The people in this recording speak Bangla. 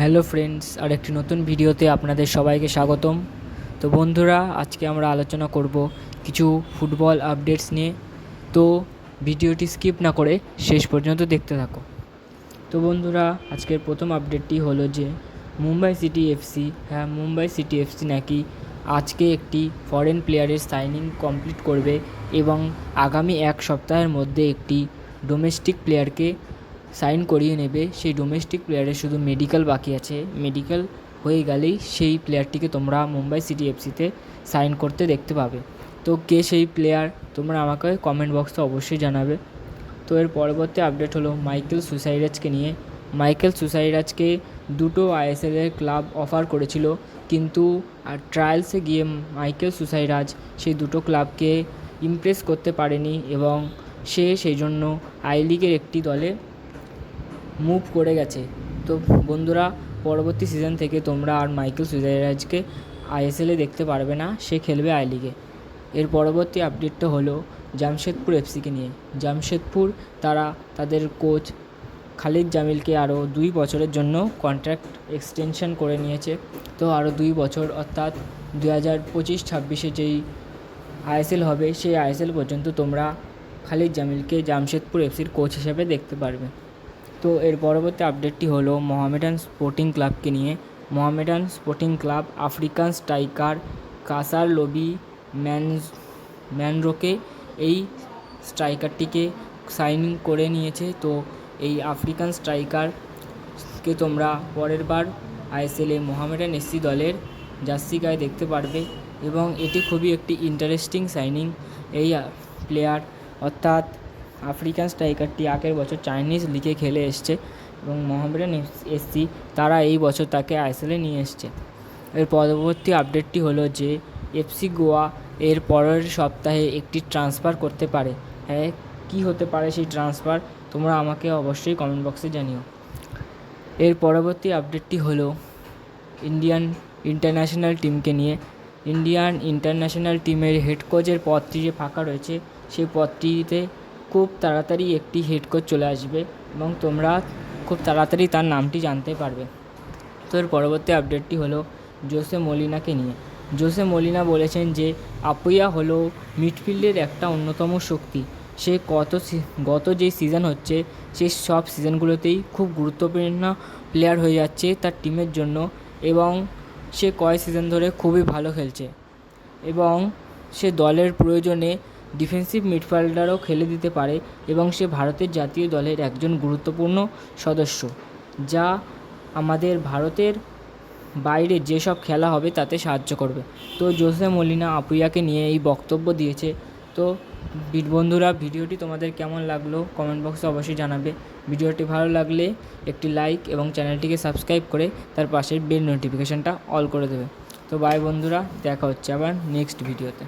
হ্যালো ফ্রেন্ডস, আর একটি নতুন ভিডিওতে আপনাদের সবাইকে স্বাগতম। তো বন্ধুরা, আজকে আমরা আলোচনা করব কিছু ফুটবল আপডেটস নিয়ে। তো ভিডিওটি স্কিপ না করে শেষ পর্যন্ত দেখতে থাকো। তো বন্ধুরা, আজকের প্রথম আপডেটটি হলো যে মুম্বাই সিটি এফসি নাকি আজকে একটি ফরেন প্লেয়ারের সাইনিং কমপ্লিট করবে এবং আগামী এক সপ্তাহের মধ্যে একটি ডোমেস্টিক প্লেয়ারকে সাইন করিয়ে নেবে। সেই ডোমেস্টিক প্লেয়ারের শুধু মেডিকেল বাকি আছে। মেডিকেল হয়ে গেলেই সেই প্লেয়ারটিকে তোমরা মুম্বাই সিটি এফসিতে সাইন করতে দেখতে পাবে। তো কে সেই প্লেয়ার, তোমরা আমাকে কমেন্ট বক্সে অবশ্যই জানাবে। তো এর পরবর্তী আপডেট হলো মাইকেল সুসাইরাজকে নিয়ে। মাইকেল সুসাইরাজকে দুটো আইএসএলের ক্লাব অফার করেছিল, কিন্তু ট্রায়ালসে গিয়ে মাইকেল সুসাইরাজ সেই দুটো ক্লাবকে ইমপ্রেস করতে পারেনি এবং সে সেই জন্য আই লিগের একটি দলে মুভ করে গেছে। তো বন্ধুরা, পরবর্তী সিজন থেকে তোমরা আর মাইকেল সুসাইরাজকে আইএসএলে দেখতে পারবে না, সে খেলবে আই লিগে। এর পরবর্তী আপডেটটা হলো জামশেদপুর এফসিকে নিয়ে। জামশেদপুর তারা তাদের কোচ খালিদ জামিলকে আরও 2 বছরের জন্য কন্ট্রাক্ট এক্সটেনশন করে নিয়েছে। তো আরও 2 বছর, অর্থাৎ 2025-26 যেই আইএসএল হবে সেই আইএসএল পর্যন্ত তোমরা খালিদ জামিলকে জামশেদপুর এফসির কোচ হিসেবে দেখতে পারবে। তো এর পরবর্তী আপডেটটি হলো মোহামেডান স্পোর্টিং ক্লাবকে নিয়ে। Mohammedan Sporting club African striker কাসার লবি ম্যানরোকে এই স্ট্রাইকারটিকে সাইন করে নিয়েছে। তো এই আফ্রিকান স্ট্রাইকারকে তোমরা পরের বার আইএসএলে মোহামেডান এসসি দলের জার্সি গায়ে দেখতে পারবে এবং এটি খুবই একটি ইন্টারেস্টিং সাইনিং। এই প্লেয়ার অর্থাৎ আফ্রিকান স্ট্রাইকারটি আগের বছর চাইনিজ লিগে খেলে এসছে এবং মোহামেডান এসসি তারা এই বছর তাকে আইএসএলে নিয়ে এসছে। এর পরবর্তী আপডেটটি হলো যে এফসি গোয়া এর পরের সপ্তাহে একটি ট্রান্সফার করতে পারে। হ্যাঁ, কী হতে পারে সেই ট্রান্সফার, তোমরা আমাকে অবশ্যই কমেন্ট বক্সে জানিও। এর পরবর্তী আপডেটটি হলো ইন্ডিয়ান ইন্টারন্যাশনাল টিমকে নিয়ে। ইন্ডিয়ান ইন্টারন্যাশনাল টিমের হেড কোচের পদটি যে ফাঁকা রয়েছে, সেই পদটিতে খুব তাড়াতাড়ি একটি হেড কোচ চলে আসবে এবং তোমরা খুব তাড়াতাড়ি তার নামটি জানতে পারবে। তো এর পরবর্তী আপডেটটি হলো জোসে মলিনাকে নিয়ে। জোসে মলিনা বলেছেন যে আপুইয়া হলো মিডফিল্ডের একটা অন্যতম শক্তি। সে গত যে সিজন হচ্ছে সেই সব সিজনগুলোতেই খুব গুরুত্বপূর্ণ প্লেয়ার হয়ে যাচ্ছে তার টিমের জন্য এবং সে কয়েক সিজন ধরে খুবই ভালো খেলছে এবং সে দলের প্রয়োজনে ডিফেন্সিভ মিডফিল্ডারও খেলে দিতে পারে এবং সে ভারতের জাতীয় দলের একজন গুরুত্বপূর্ণ সদস্য, যা আমাদের ভারতের বাইরে যেসব খেলা হবে তাতে সাহায্য করবে। তো জোসে মলিনা আপুইয়াকে নিয়ে এই বক্তব্য দিয়েছে। তো বন্ধুরা, ভিডিওটি তোমাদের কেমন লাগলো কমেন্ট বক্সে অবশ্যই জানাবে। ভিডিওটি ভালো লাগলে একটি লাইক এবং চ্যানেলটিকে সাবস্ক্রাইব করে তার পাশের বেল নোটিফিকেশানটা অল করে দেবে। তো বাই বন্ধুরা, দেখা হচ্ছে আবার নেক্সট ভিডিওতে।